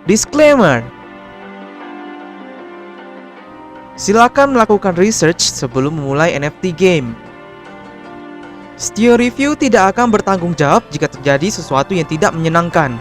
Disclaimer: silakan melakukan research sebelum memulai NFT game. Stio Review tidak akan bertanggung jawab jika terjadi sesuatu yang tidak menyenangkan.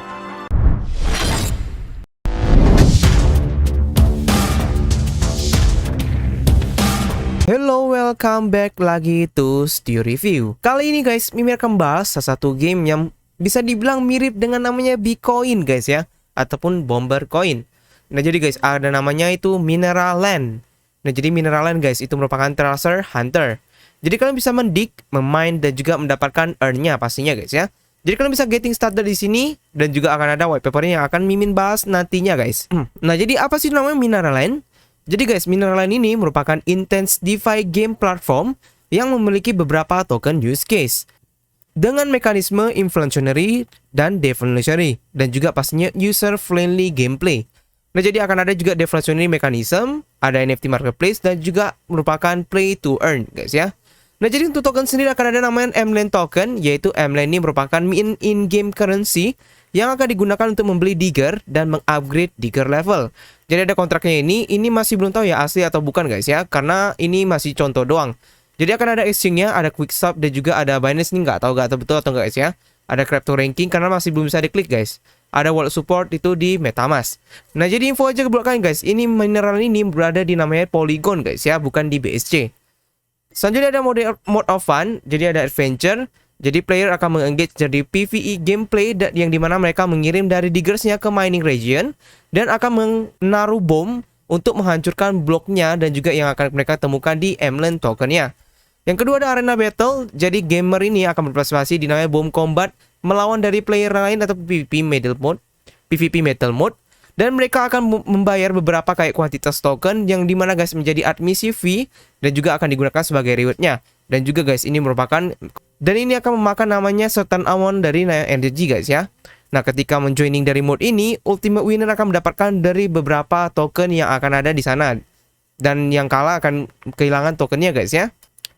Hello, welcome back lagi to Stio Review. Kali ini guys, Mimi akan bahas salah satu game yang bisa dibilang mirip dengan namanya Bitcoin guys ya, ataupun Bomber Coin. Nah jadi guys, ada namanya itu Mineral Land. Nah jadi Mineral Land guys, itu merupakan treasure hunter. Jadi kalian bisa mendig, memine, dan juga mendapatkan earn-nya pastinya guys ya. Jadi kalian bisa getting started di sini, dan juga akan ada white paper-nya yang akan Mimin bahas nantinya guys. Nah jadi apa sih namanya Mineral Land? Jadi guys, Mineral Land ini merupakan intense DeFi game platform yang memiliki beberapa token use case dengan mekanisme inflationary dan deflationary, dan juga pastinya user friendly gameplay. Nah jadi akan ada juga deflationary mechanism, ada NFT marketplace, dan juga merupakan play to earn guys ya. Nah jadi untuk token sendiri akan ada namanya MLand token, yaitu MLand ini merupakan in-game currency yang akan digunakan untuk membeli digger dan mengupgrade digger level. Jadi ada kontraknya ini masih belum tahu ya asli atau bukan guys ya, karena ini masih contoh doang. Jadi akan ada exchange-nya, ada Quickswap, dan juga ada Binance ini nggak tahu betul atau nggak guys ya. Ada crypto ranking karena masih belum bisa diklik guys. Ada wallet support itu di MetaMask. Nah jadi info aja ke belakang guys, ini Mineral ini berada di namanya Polygon guys ya, bukan di BSC. Selanjutnya ada mode of fun, jadi ada adventure. Jadi player akan mengengage jadi PvE gameplay yang dimana mereka mengirim dari diggersnya ke mining region dan akan menaruh bom untuk menghancurkan bloknya dan juga yang akan mereka temukan di MLand tokennya. Yang kedua ada arena battle, jadi gamer ini akan berpartisipasi di namanya bom combat melawan dari player lain atau PvP metal mode, dan mereka akan membayar beberapa kayak kuantitas token yang dimana guys menjadi admission fee dan juga akan digunakan sebagai rewardnya. Dan juga guys ini merupakan, dan ini akan memakan namanya certain amount dari energy guys ya. Nah ketika menjoining dari mode ini, ultimate winner akan mendapatkan dari beberapa token yang akan ada di sana, dan yang kalah akan kehilangan tokennya guys ya.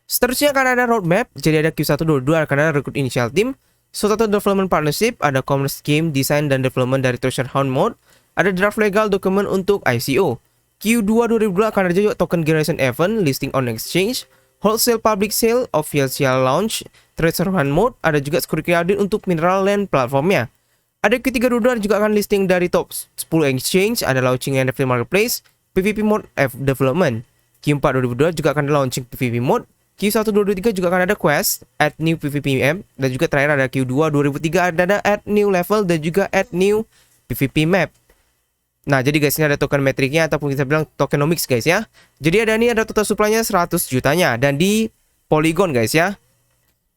Seterusnya akan ada roadmap, jadi ada Q122 akan ada recruit initial team, suatu development partnership, ada commerce game, design dan development dari treasure hunt mode, ada draft legal dokumen untuk ICO. Q2 2022 akan ada juga token generation event, listing on exchange, wholesale public sale, official launch, treasure hunt mode, ada juga security audit untuk Mineral Land platformnya. Ada Q3 22 juga akan listing dari top 10 exchange, ada launching NFT marketplace, PvP mode F development. Q4 2022 juga akan ada launching PvP mode. Q1 2023 juga akan ada quest, add new PvP map, dan juga terakhir ada Q2 2003 ada add new level dan juga add new PvP map. Nah jadi guys ini ada token metriknya ataupun kita bilang tokenomics guys ya. Jadi ada total supply-nya 100 jutanya dan di Polygon guys ya.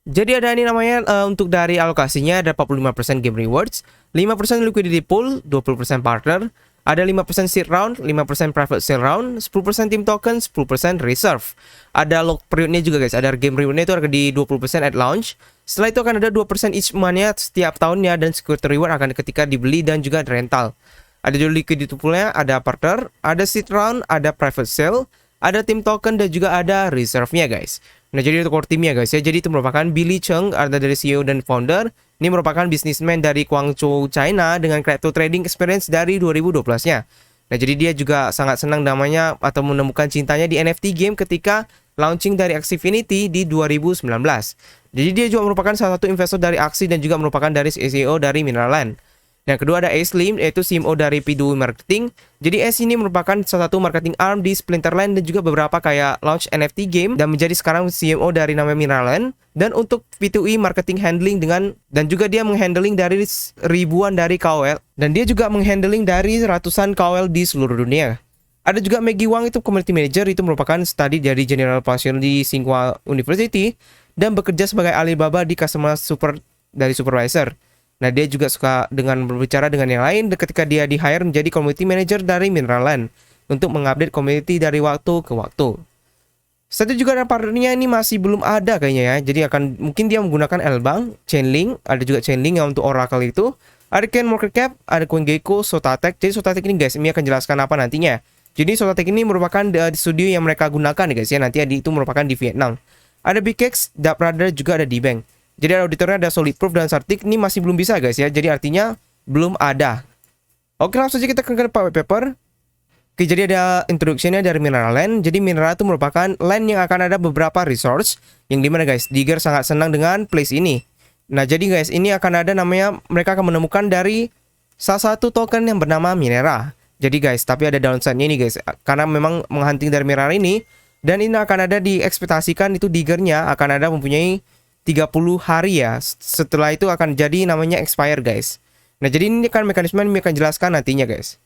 Jadi ada ini namanya untuk dari alokasinya ada 45% game rewards, 5% liquidity pool, 20% partner, ada 5% seed round, 5% private sale round, 10% team token, 10% reserve. Ada lock periodnya juga guys, ada game rewardnya itu ada di 20% at launch. Setelah itu akan ada 2% each month-nya setiap tahunnya, dan security reward akan ketika dibeli dan juga rental. Ada juga liquidity pool-nya, ada partner, ada seed round, ada private sale, ada team token, dan juga ada reserve-nya guys. Nah jadi itu core team-nya guys ya. Jadi itu merupakan Billy Cheng, ada dari CEO dan founder. Ini merupakan businessman dari Guangzhou, China dengan crypto trading experience dari 2012-nya. Nah jadi dia juga sangat senang namanya atau menemukan cintanya di NFT game ketika launching dari Axifinity di 2019. Jadi dia juga merupakan salah satu investor dari Axie dan juga merupakan dari CEO dari Mineral Land. Yang kedua ada Ace Lim, yaitu CMO dari P2 Marketing. Jadi Ace ini merupakan salah satu marketing arm di Splinterland dan juga beberapa kayak launch NFT game, dan menjadi sekarang CMO dari namanya Mineral Land. Dan untuk P2E marketing handling dan juga dia menghandling dari ribuan dari KOL, dan dia juga menghandling dari ratusan KOL di seluruh dunia. Ada juga Maggie Wang, itu community manager, itu merupakan study dari General Passion di Tsinghua University dan bekerja sebagai Alibaba di customer dari supervisor. Nah dia juga suka dengan berbicara dengan yang lain ketika dia di-hire menjadi community manager dari Mineral Land untuk mengupdate community dari waktu ke waktu. Satu juga ada partnernya ini masih belum ada kayaknya ya. Jadi mungkin dia menggunakan L-Bank, Chainlink, ada juga Chainlink yang untuk Oracle itu. Ada Coin Market Cap, ada CoinGecko, Sotatek. Jadi Sotatek ini guys, ini akan jelaskan apa nantinya. Jadi Sotatek ini merupakan studio yang mereka gunakan guys ya. Nanti itu merupakan di Vietnam. Ada BigX, Dapradar, juga ada D-Bank. Jadi auditornya ada Solid Proof dan Sartik, ini masih belum bisa guys ya. Jadi artinya belum ada. Oke, langsung saja kita ke white paper. Oke, jadi ada introduction-nya dari Mineral Land. Jadi mineral itu merupakan land yang akan ada beberapa resource. Yang dimana guys, Digger sangat senang dengan place ini. Nah, jadi guys, ini akan ada namanya, mereka akan menemukan dari salah satu token yang bernama Minera. Jadi guys, tapi ada downside-nya ini guys. Karena memang menghunting dari mineral ini. Dan ini akan ada diekspektasikan itu Digger-nya akan ada mempunyai 30 hari ya. Setelah itu akan jadi namanya expire guys. Nah, jadi ini kan mekanisme yang akan jelaskan nantinya guys.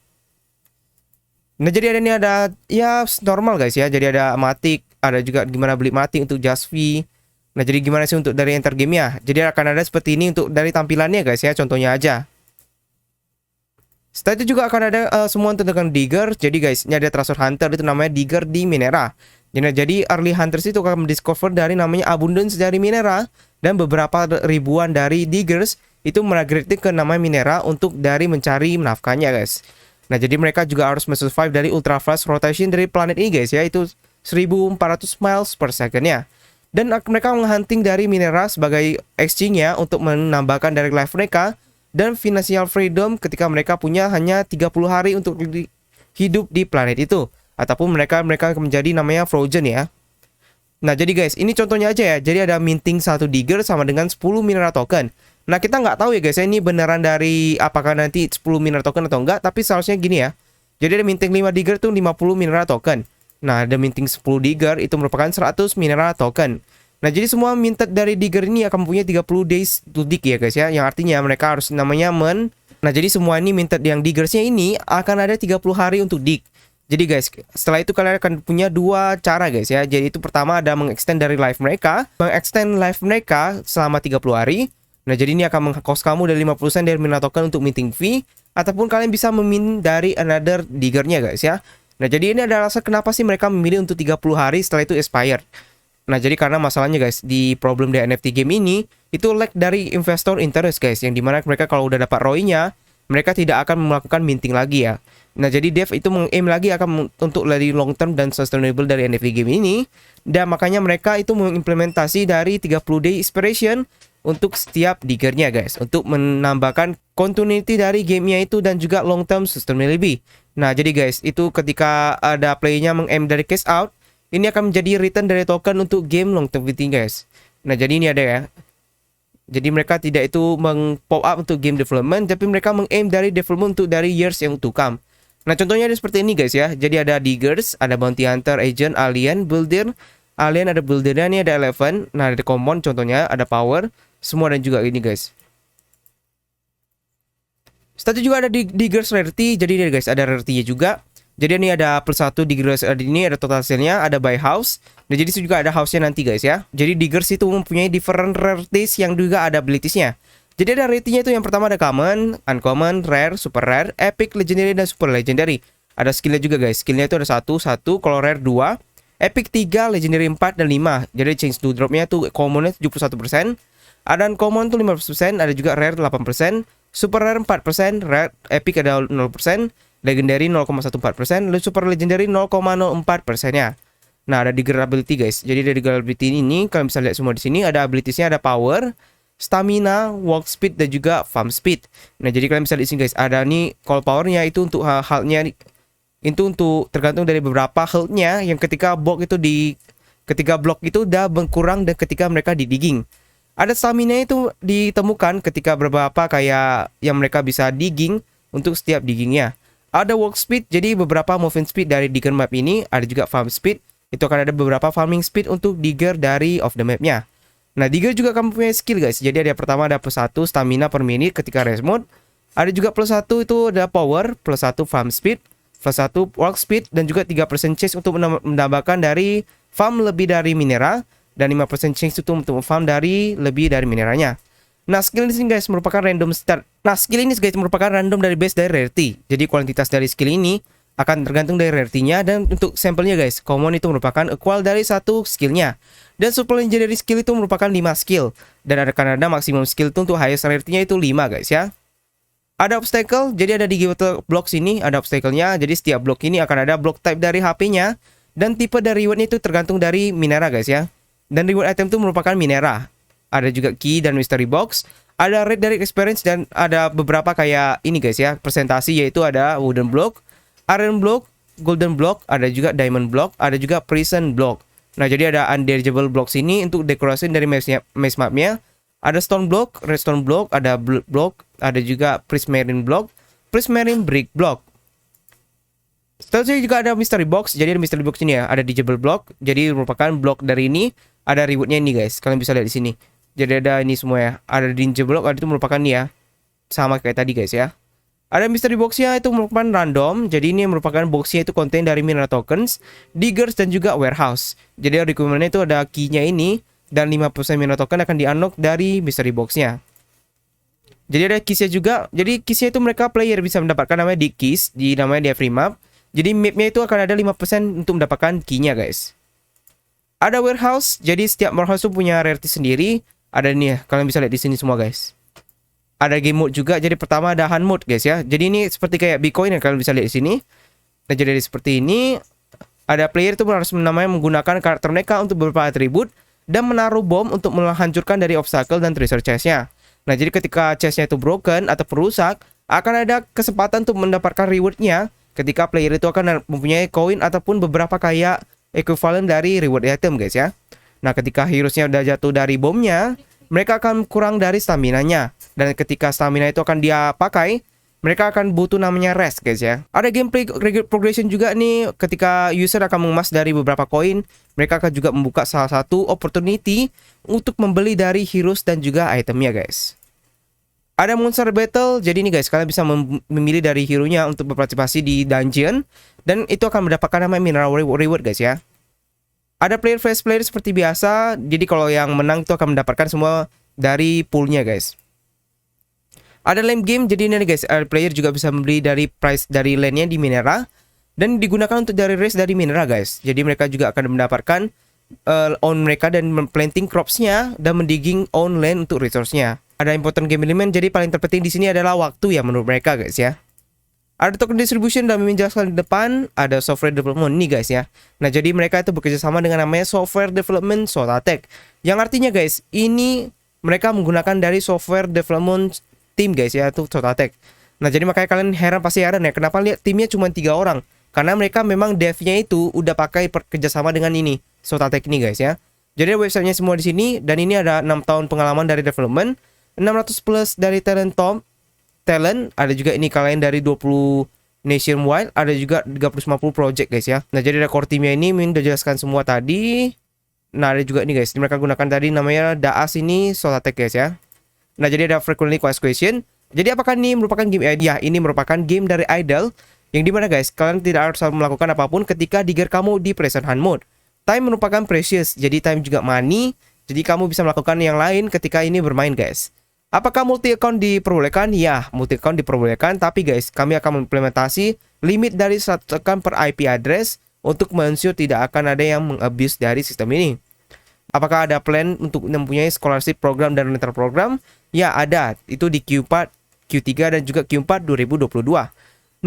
Nah, jadi ini ada ya normal guys ya. Jadi ada matic, ada juga gimana beli matic untuk just fee. Nah, jadi gimana sih untuk dari enter game ya? Jadi akan ada seperti ini untuk dari tampilannya guys ya, contohnya aja. Setelah itu juga akan ada semua tentang Digger. Jadi guys, ini ada Treasure Hunter itu namanya Digger di Minera. Jadi early hunters itu akan mendiscover dari namanya abundance dari Minera dan beberapa ribuan dari Diggers itu migrate ke namanya Minera untuk dari mencari nafkahnya guys. Nah, jadi mereka juga harus survive dari ultra fast rotation dari planet ini guys ya, itu 1400 miles per second ya. Dan mereka menghunting dari Minera sebagai exchange-nya untuk menambahkan dari life mereka dan financial freedom ketika mereka punya hanya 30 hari untuk hidup di planet itu. Ataupun mereka menjadi namanya frozen ya. Nah, jadi guys, ini contohnya aja ya. Jadi ada minting 1 Digger sama dengan 10 Minera token. Nah, kita nggak tahu ya guys, ini beneran dari apakah nanti 10 Minera token atau enggak, tapi seharusnya gini ya. Jadi ada minting 5 Digger tuh 50 Minera token. Nah, ada minting 10 Digger itu merupakan 100 Minera token. Nah, jadi semua minted dari Digger ini akan mempunyai 30 days to dig ya guys ya. Yang artinya mereka harus namanya Nah, jadi semua ini minted yang Diggersnya ini akan ada 30 hari untuk dig. Jadi guys, setelah itu kalian akan punya dua cara guys ya. Jadi itu pertama ada mengextend dari life mereka. Mengextend life mereka selama 30 hari. Nah, jadi ini akan mengkos kamu dari 50% dari Minera token untuk minting fee. Ataupun kalian bisa memin dari another Digger-nya guys ya. Nah, jadi ini ada alasan kenapa sih mereka memilih untuk 30 hari setelah itu expired. Nah, jadi karena masalahnya guys, di problem dari NFT game ini, itu lack dari investor interest guys. Yang dimana mereka kalau udah dapat ROI-nya, mereka tidak akan melakukan minting lagi ya. Nah, jadi dev itu meng-aim lagi akan untuk dari long term dan sustainable dari NFT game ini. Dan makanya mereka itu mengimplementasi dari 30 day expiration untuk setiap Digger-nya guys, untuk menambahkan continuity dari gamenya itu dan juga long term sustainability. Nah, jadi guys, itu ketika ada play-nya meng-aim dari cash out, ini akan menjadi return dari token untuk game longevity guys. Nah, jadi ini ada ya. Jadi mereka tidak itu meng-pop up untuk game development, tapi mereka meng-aim dari development untuk dari years yang to come. Nah, contohnya ada seperti ini guys ya. Jadi ada Diggers, ada Bounty Hunter, Agent, Alien, Builder. Alien ada Buildernya, ini ada Eleven. Nah, ada Common contohnya, ada Power. Semua dan juga ini guys. Setelah itu juga ada Diggers Rarity. Jadi ini guys, ada Rarity-nya juga. Jadi ini ada +1 Diggers, ini ada total hasilnya, ada buy house. Nah, jadi juga ada house-nya nanti guys ya. Jadi Diggers itu mempunyai different rarities yang juga ada abilities-nya. Jadi ada ratingnya itu yang pertama ada common, uncommon, rare, super rare, epic, legendary, dan super legendary. Ada skillnya juga guys. Skillnya itu ada 1, kalau rare 2, epic 3, legendary 4, dan 5. Jadi change to drop-nya tuh commonnya 71%. Ada uncommon tuh 15%, ada juga rare 8%, super rare 4%, rare, epic ada 0%, legendary 0,14%, lalu super legendary 0,04% ya. Nah, ada Digger ability guys. Jadi dari Digger ability ini kalian bisa lihat semua di sini ada abilitiesnya, ada power, stamina, walk speed, dan juga farm speed. Nah, jadi kalian bisa lihat di sini guys. Ada nih call powernya itu untuk halnya itu untuk tergantung dari beberapa health-nya yang ketika block itu udah berkurang dan ketika mereka di digging. Ada stamina itu ditemukan ketika beberapa kayak yang mereka bisa digging untuk setiap diggingnya. Ada walk speed, jadi beberapa movement speed dari Digger map ini. Ada juga farm speed, itu akan ada beberapa farming speed untuk Digger dari off the map-nya. Nah, Digger juga akan punya skill guys. Jadi ada pertama ada +1 stamina per menit ketika rest mode. Ada juga +1 itu ada power, +1 farm speed, +1 walk speed, dan juga 3% chance untuk menambahkan dari farm lebih dari minera. Dan 5% chance itu untuk farm dari lebih dari mineranya. Nah, skill ini guys merupakan random start. Nah, skill ini guys merupakan random dari base dari rarity. Jadi kuantitas dari skill ini akan tergantung dari rarity-nya. Dan untuk sampelnya guys, common itu merupakan equal dari 1 skillnya. Dan super legendary skill itu merupakan 5 skill. Dan ada maksimum skill itu untuk highest rarity-nya itu 5 guys ya. Ada obstacle, jadi ada di giveaway block sini, ada obstacle-nya. Jadi setiap block ini akan ada block type dari HP-nya. Dan tipe dari reward-nya itu tergantung dari minera guys ya. Dan reward item itu merupakan minera. Ada juga key dan mystery box. Ada rate dari experience dan ada beberapa kayak ini guys ya, presentasi, yaitu ada wooden block, iron block, golden block, ada juga diamond block, ada juga prison block. Nah, jadi ada undamageable blocks ini untuk dekorasi dari maze mapnya. Ada stone block, redstone block, ada blood block, ada juga prismarine block, prismarine brick block. Selanjutnya juga ada mystery box. Jadi ada mystery box ini ya, ada digable block. Jadi merupakan block dari ini. Ada rewardnya ini guys, kalian bisa lihat di sini. Jadi ada ini semua ya. Ada digable block, ada itu merupakan nih ya, sama kayak tadi guys ya. Ada mystery boxnya itu merupakan random. Jadi ini merupakan boxnya itu konten dari mineral tokens, diggers, dan juga warehouse. Jadi requirementnya itu ada key-nya ini, dan 5% mineral token akan di-unlock dari mystery boxnya. Jadi ada keys-nya juga. Jadi keys-nya itu mereka player bisa mendapatkan namanya di keys, di namanya di free map. Jadi mapnya itu akan ada 5% untuk mendapatkan key-nya guys. Ada warehouse. Jadi setiap warehouse itu punya rarity sendiri. Ada nih ya, kalian bisa lihat di sini semua guys. Ada game mode juga. Jadi pertama ada hunt mode guys ya. Jadi ini seperti kayak Bitcoin yang kalian bisa lihat di sini. Nah, jadi seperti ini. Ada player itu harus menggunakan karakter mereka untuk beberapa atribut dan menaruh bom untuk menghancurkan dari obstacle dan treasure chest-nya. Nah, jadi ketika chest-nya itu broken atau rusak, akan ada kesempatan untuk mendapatkan reward-nya ketika player itu akan mempunyai koin ataupun beberapa kayak equivalent dari reward item guys ya. Nah, ketika heroes-nya udah jatuh dari bomnya, mereka akan kurang dari stamina-nya. Dan ketika stamina itu akan dia pakai, mereka akan butuh namanya rest guys ya. Ada gameplay progression juga nih. Ketika user akan mengemas dari beberapa koin, mereka akan juga membuka salah satu opportunity untuk membeli dari heroes dan juga itemnya guys. Ada monster battle. Jadi ini guys, kalian bisa memilih dari hero-nya untuk berpartisipasi di dungeon, dan itu akan mendapatkan namanya mineral reward guys ya. Ada player versus player seperti biasa. Jadi kalau yang menang itu akan mendapatkan semua dari poolnya guys. Ada lane game. Jadi ini guys, player juga bisa membeli dari price dari lane-nya di Minera, dan digunakan untuk dari race dari Minera guys. Jadi mereka juga akan mendapatkan own mereka dan planting crops-nya dan mendigging own land untuk resource-nya. Ada important game element. Jadi paling terpenting di sini adalah waktu ya menurut mereka guys ya. Ada token distribution dan menjelaskan di depan. Ada software development nih guys ya. Nah, jadi mereka itu bekerja sama dengan namanya software development Sotatech. Yang artinya guys, ini mereka menggunakan dari software development team guys ya, itu Sotatech. Nah, jadi makanya kalian pasti heran ya, kenapa lihat timnya cuma 3 orang. Karena mereka memang devnya itu udah pakai kerjasama dengan ini, Sotatech ini guys ya. Jadi websitenya semua di sini, dan ini ada 6 tahun pengalaman dari development, 600 plus dari talent, ada juga ini kalian dari 20 nationwide, ada juga 350 project guys ya. Nah, jadi ada core timnya ini, udah jelaskan semua tadi. Nah, ada juga ini guys, mereka gunakan tadi namanya DAAS ini Sotatech guys ya. Nah, jadi ada frequently asked question. Jadi apakah ini merupakan game idea? Ini merupakan game dari Idle, yang dimana guys, kalian tidak harus melakukan apapun ketika digger kamu di present hunt mode. Time merupakan precious, jadi time juga money. Jadi kamu bisa melakukan yang lain ketika ini bermain guys. Apakah multi account diperbolehkan? Ya, multi account diperbolehkan, tapi guys, kami akan mengimplementasi limit dari 1 account per IP address untuk mensure tidak akan ada yang mengabuse dari sistem ini. Apakah ada plan untuk mempunyai scholarship program dan rental program? Ya, ada. Itu di Q4, Q3, dan juga Q4 2022.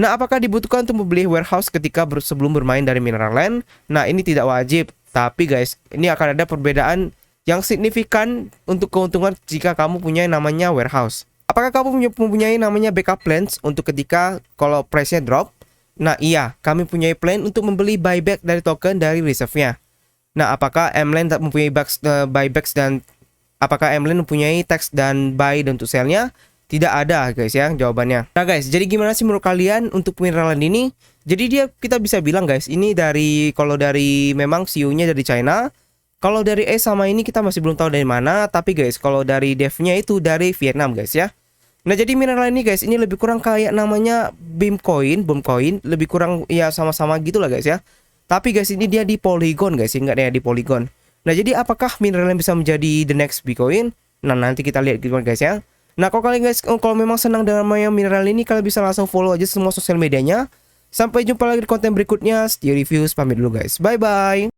Nah, apakah dibutuhkan untuk membeli warehouse ketika sebelum bermain dari Mineral Land? Nah, ini tidak wajib. Tapi guys, ini akan ada perbedaan yang signifikan untuk keuntungan jika kamu punya namanya warehouse. Apakah kamu mempunyai namanya backup plans untuk ketika kalau price-nya drop? Nah, iya, kami punya plan untuk membeli buyback dari token dari reserve-nya. Nah, apakah MLAN mempunyai buybacks, dan apakah MLAN mempunyai tax dan buy dan untuk sell-nya? Tidak ada guys ya jawabannya. Nah guys, jadi gimana sih menurut kalian untuk Mineral Land ini? Jadi kita bisa bilang guys, ini kalau dari memang CEO-nya dari China. Kalau dari sama ini kita masih belum tahu dari mana. Tapi guys, kalau dari dev-nya itu dari Vietnam guys ya. Nah, jadi Mineral ini guys, ini lebih kurang kayak namanya Bomb Coin, lebih kurang ya sama-sama gitulah guys ya. Tapi guys, ini dia di Polygon guys, enggak ada di Polygon. Nah, jadi apakah Mineral bisa menjadi the next Bitcoin? Nah, nanti kita lihat gimana guys ya. Nah, kalau kalian guys, kalau memang senang dengan Mineral ini, kalian bisa langsung follow aja semua sosial medianya. Sampai jumpa lagi di konten berikutnya. Stay Reviews pamit dulu guys. Bye bye.